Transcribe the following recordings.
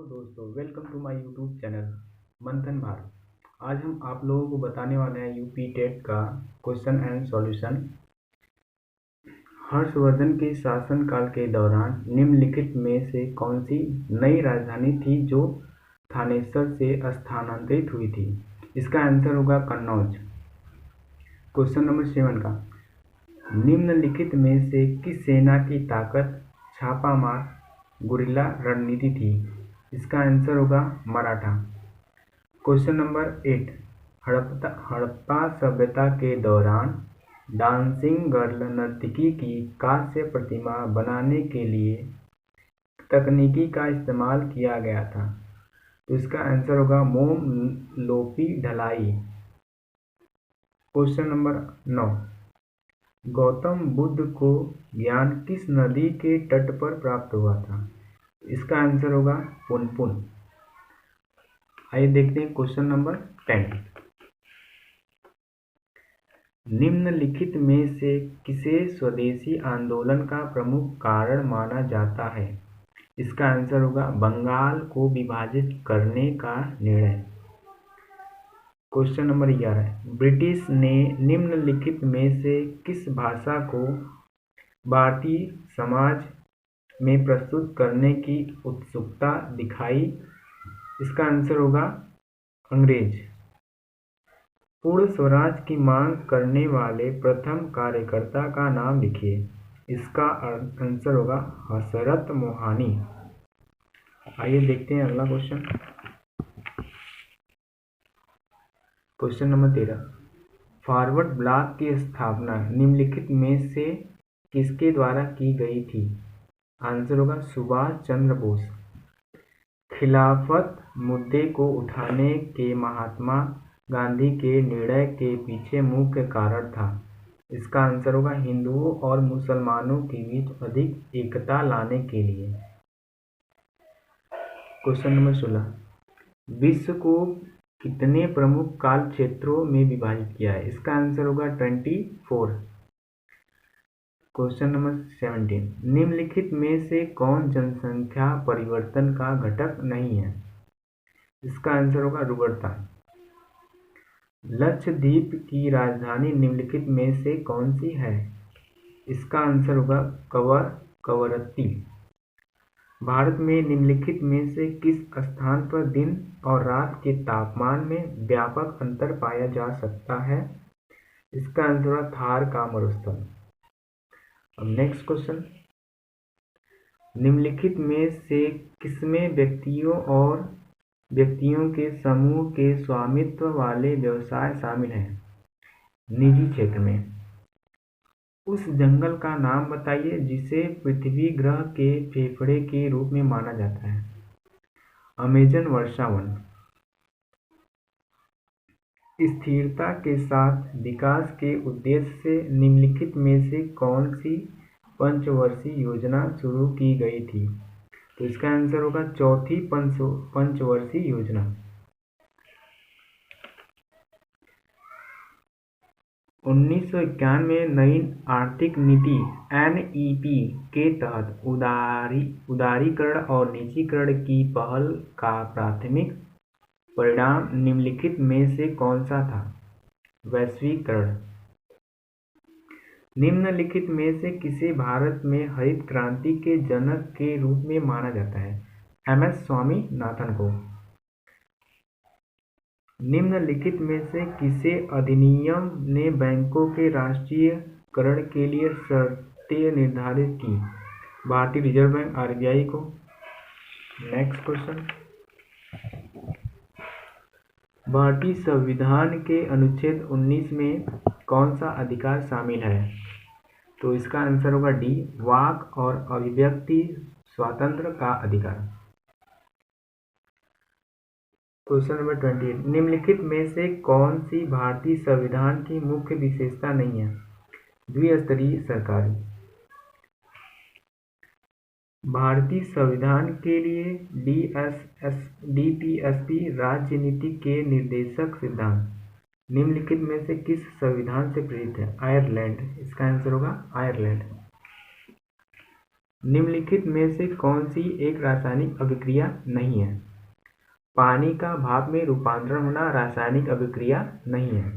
Hello दोस्तों, welcome to my YouTube channel Manthan Bharat. आज हम आप लोगों को बताने वाले हैं यूपी टेट का क्वेश्चन एंड सॉल्यूशन। हर्षवर्धन के शासनकाल के दौरान निम्नलिखित में से कौन सी नई राजधानी थी जो थानेसर से स्थानांतरित हुई थी? इसका आंसर होगा कन्नौज। क्वेश्चन नंबर 7 का, निम्नलिखित में से किस सेना की ताकत छापामार गुरिल्ला रणनीति थी? इसका आंसर होगा मराठा। क्वेश्चन नंबर 8, हड़प्पा सभ्यता के दौरान डांसिंग गर्ल नर्तकी की कांस्य प्रतिमा बनाने के लिए तकनीकी का इस्तेमाल किया गया था। तो इसका आंसर होगा मोम लोपी ढलाई। क्वेश्चन नंबर 9, गौतम बुद्ध को ज्ञान किस नदी के तट पर प्राप्त हुआ था? इसका आंसर होगा पुनपुन। आइए देखते हैं क्वेश्चन नंबर 10, निम्नलिखित में से किसे स्वदेशी आंदोलन का प्रमुख कारण माना जाता है? इसका आंसर होगा बंगाल को विभाजित करने का निर्णय। क्वेश्चन नंबर 11, ब्रिटिश ने निम्नलिखित में से किस भाषा को भारतीय समाज में प्रस्तुत करने की उत्सुकता दिखाई? इसका आंसर होगा अंग्रेज। पूर्ण स्वराज की मांग करने वाले प्रथम कार्यकर्ता का नाम लिखिए। इसका आंसर होगा हसरत मोहानी। आइए देखते हैं अगला question. Question number 13, forward block की स्थापना निम्नलिखित में से किसके द्वारा की गई थी? आंसर होगा सुभाष चंद्र बोस। खिलाफत मुद्दे को उठाने के महात्मा गांधी के निर्णय के पीछे मुख्य कारण था। इसका आंसर होगा हिंदुओं और मुसलमानों के बीच अधिक एकता लाने के लिए। क्वेश्चन नंबर 16, विश्व को कितने प्रमुख काल क्षेत्रों में विभाजित किया है? इसका आंसर होगा 24। क्वेश्चन नंबर 17, निम्नलिखित में से कौन जनसंख्या परिवर्तन का घटक नहीं है? इसका आंसर होगा रुग्णता। लक्षद्वीप की राजधानी निम्नलिखित में से कौन सी है? इसका आंसर होगा कवरत्ती। भारत में निम्नलिखित में से किस स्थान पर दिन और रात के तापमान में व्यापक अंतर पाया जा सकता है? इसका आंसर होगा थार का मरुस्थल। अब नेक्स्ट क्वेश्चन, निम्नलिखित में से किसमें व्यक्तियों के समूह के स्वामित्व वाले व्यवसाय शामिल हैं? निजी क्षेत्र में। उस जंगल का नाम बताइए जिसे पृथ्वी ग्रह के फेफड़े के रूप में माना जाता है। अमेजन वर्षावन। स्थिरता के साथ विकास के उद्देश्य से निम्नलिखित में से कौन सी पंचवर्षीय योजना शुरू की गई थी? तो इसका आंसर होगा चौथी पंचवर्षीय योजना। 1991 में नई आर्थिक नीति NEP के तहत उदारीकरण और निजीकरण की पहल का प्राथमिक परिणाम निम्नलिखित में से कौन सा था? वैश्वीकरण। निम्नलिखित में से किसे भारत में हरित क्रांति के जनक के रूप में माना जाता है? MS स्वामीनाथन को। निम्नलिखित में से किसे अधिनियम ने बैंकों के राष्ट्रीयकरण के लिए शर्तें निर्धारित की? भारतीय रिजर्व बैंक RBI को। नेक्स्ट क्वेश्चन, भारतीय संविधान के अनुच्छेद 19 में कौन सा अधिकार शामिल है? तो इसका आंसर होगा D, वाक और अभिव्यक्ति स्वातंत्र्य का अधिकार। क्वेश्चन नंबर 28, निम्नलिखित में से कौन सी भारतीय संविधान की मुख्य विशेषता नहीं है? द्विस्तरीय सरकार। भारतीय संविधान के लिए DPSP राज्य नीति के निर्देशक सिद्धांत निम्नलिखित में से किस संविधान से प्रेरित है? आयरलैंड। इसका आंसर होगा आयरलैंड। निम्नलिखित में से कौन सी एक रासायनिक अभिक्रिया नहीं है? पानी का भाप में रूपांतरण होना रासायनिक अभिक्रिया नहीं है।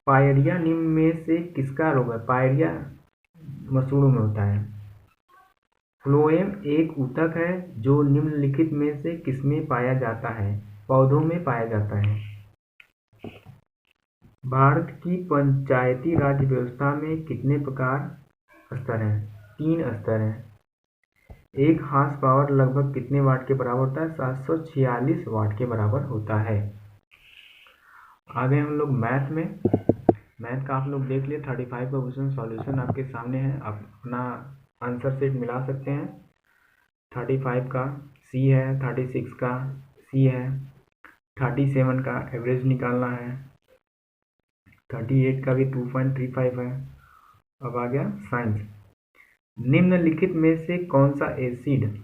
पायरिया निम्न में से किसका रोग है? पायरिया मसूड़ों में होता है। फ्लोएम एक ऊतक है जो निम्नलिखित में से किसमें पाया जाता है? पौधों में पाया जाता है। भारत की पंचायती राज व्यवस्था में कितने प्रकार स्तर हैं? 3 स्तर हैं। एक हार्स पावर लगभग कितने वाट के बराबर होता है? 746 वाट के बराबर होता है। आगे हम लोग मैथ में। मैथ का आप लोग देख लिए 35 का क्वेश्चन सॉल्यूशन आपके सामने है। आप अपना आंसर सेट मिला सकते हैं। 35 का सी है, 36 का सी है, 37 का एवरेज निकालना है, 38 का भी 2.35 है। अब आ गया साइंस। निम्नलिखित में से कौन सा एसिड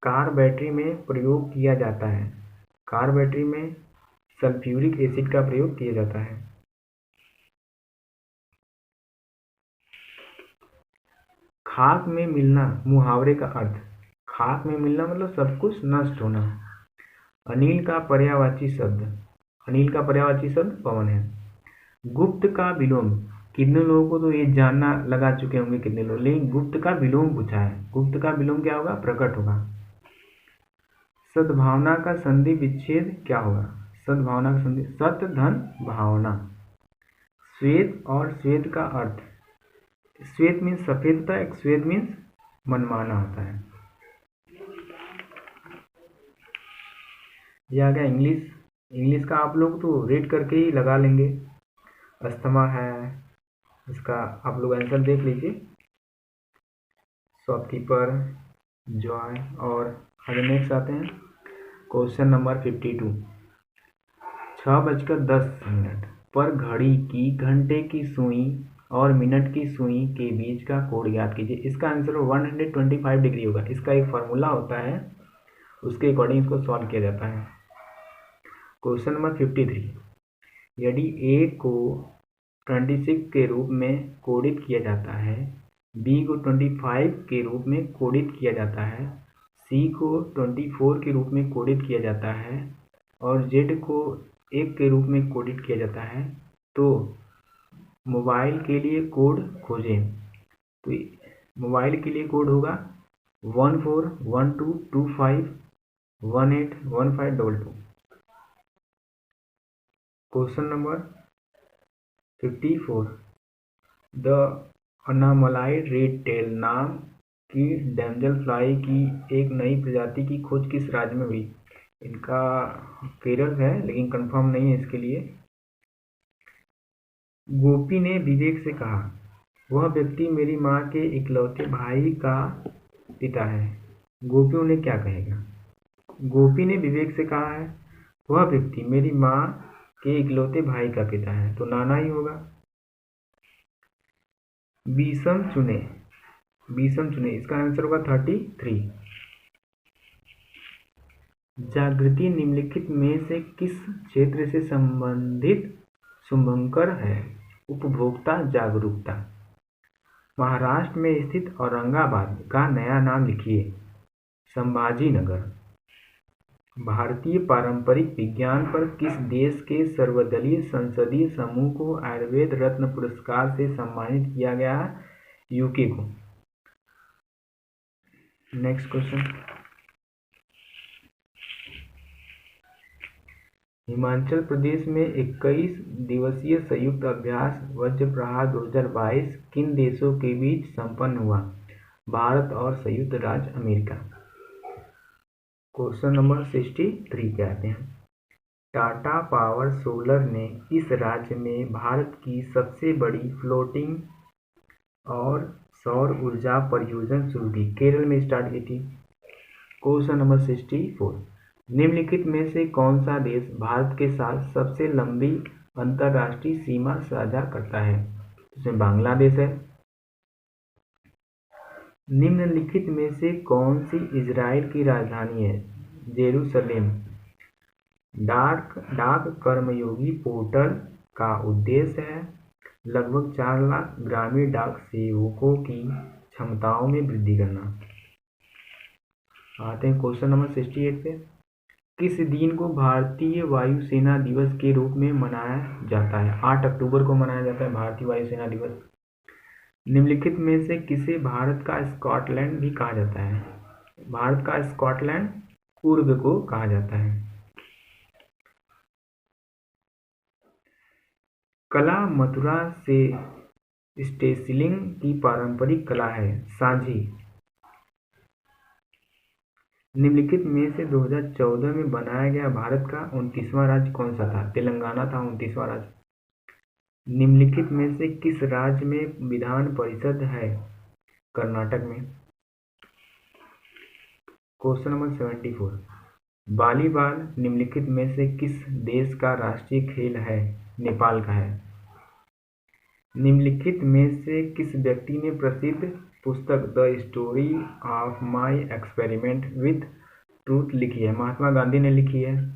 कार बैटरी में प्रयोग किया जाता है? कार बैटरी में सल्फ्यूरिक एसिड का प्रयोग किया जाता है। खाक में मिलना मुहावरे का अर्थ। खाक में मिलना मतलब सब कुछ नष्ट होना। अनिल का पर्यायवाची शब्द। अनिल का पर्यायवाची शब्द पवन है। गुप्त का विलोम। कितने लोगों को तो ये जानना लगा चुके होंगे कितने लोग, लेकिन गुप्त का विलोम पूछा है। गुप्त का विलोम क्या होगा? प्रकट होगा। सद्भावना का संधि विच्छेद क्या होगा? सद्भावना का संधि सत धन भावना। श्वेत और श्वेत का अर्थ। श्वेत मीन्स सफेद होता है, श्वेत मीन्स मनमाना होता है। ये आ गया इंग्लिश। इंग्लिश का आप लोग तो रेड करके ही लगा लेंगे। अस्थमा है, इसका आप लोग आंसर देख लीजिए। Shopkeeper, Joy. और आगे नेक्स्ट आते हैं क्वेश्चन नंबर 52। 6:10 पर घड़ी की घंटे की सुई और मिनट की सुई के बीच का कोण ज्ञात कीजिए। इसका आंसर 125 डिग्री होगा। इसका एक फार्मूला होता है, उसके अकॉर्डिंग इसको सॉल्व किया जाता है। Question number 53। यदि ए को 26 के रूप में कोडित किया जाता है, बी को 25 के रूप में कोडित किया जाता है, सी को 24 के रूप में कोडित किया जाता है और जेड को 1 के रूप में कोडित किया जाता है, तो मोबाइल के लिए कोड खोजें। तो मोबाइल के लिए कोड होगा 141225181522। Question number 54। द अनामलाइड रेड टेल नाम की डैमजल फ्लाई की एक नई प्रजाति की खोज किस राज्य में हुई? इनका केरल है, लेकिन कंफर्म नहीं है इसके लिए। गोपी ने विवेक से कहा, वह व्यक्ति मेरी माँ के इकलौते भाई का पिता है। गोपी उन्हें क्या कहेगा? गोपी ने विवेक से कहा है, वह व्यक्ति मेरी माँ के इकलौते भाई का पिता है, तो नाना ही होगा। बीसम चुने। बीसम चुने, इसका आंसर होगा 33। जागृति निम्नलिखित में से किस क्षेत्र से संबंधित शुभंकर है? उपभोक्ता जागरूकता। महाराष्ट्र में स्थित औरंगाबाद का नया नाम लिखिए। संभाजी नगर। भारतीय पारंपरिक विज्ञान पर किस देश के सर्वदलीय संसदीय समूह को आयुर्वेद रत्न पुरस्कार से सम्मानित किया गया? यूके को। Next question. हिमाचल प्रदेश में 21 दिवसीय संयुक्त अभ्यास वज्रप्रहार 2022 किन देशों के बीच संपन्न हुआ? भारत और संयुक्त राज्य अमेरिका। क्वेश्चन नंबर 63 पे आते हैं। टाटा पावर सोलर ने इस राज्य में भारत की सबसे बड़ी फ्लोटिंग और सौर ऊर्जा परियोजना शुरू की। केरल में स्टार्ट की थी। Question number 64। निम्नलिखित में से कौन सा देश भारत के साथ सबसे लंबी अंतर्राष्ट्रीय सीमा साझा करता है? इसमें बांग्लादेश है। निम्नलिखित में से कौन सी इजराइल की राजधानी है? जेरूसलेम। डाक कर्मयोगी पोर्टल का उद्देश्य है लगभग 4 लाख ग्रामीण डाक सेवकों की क्षमताओं में वृद्धि करना। आते हैं क्वेश्चन नंबर 68 पे। किस दिन को भारतीय वायुसेना दिवस के रूप में मनाया जाता है? 8 अक्टूबर को मनाया जाता है भारतीय वायुसेना दिवस। निम्नलिखित में से किसे भारत का स्कॉटलैंड भी कहा जाता है? भारत का स्कॉटलैंड पूर्व को कहा जाता है। कला मथुरा से स्टेसिलिंग की पारंपरिक कला है। सांझी। निम्नलिखित में से 2014 में बनाया गया भारत का 29वां राज्य कौन सा था? तेलंगाना था 29वां राज्य। निम्नलिखित में से किस राज्य में विधान परिषद है? कर्नाटक में। Question number 74। वॉलीबॉल निम्नलिखित में से किस देश का राष्ट्रीय खेल है? नेपाल का है। निम्नलिखित में से किस व्यक्ति ने प्रसिद्ध पुस्तक the story of my experiment with truth लिखी है? महात्मा गांधी ने लिखी है।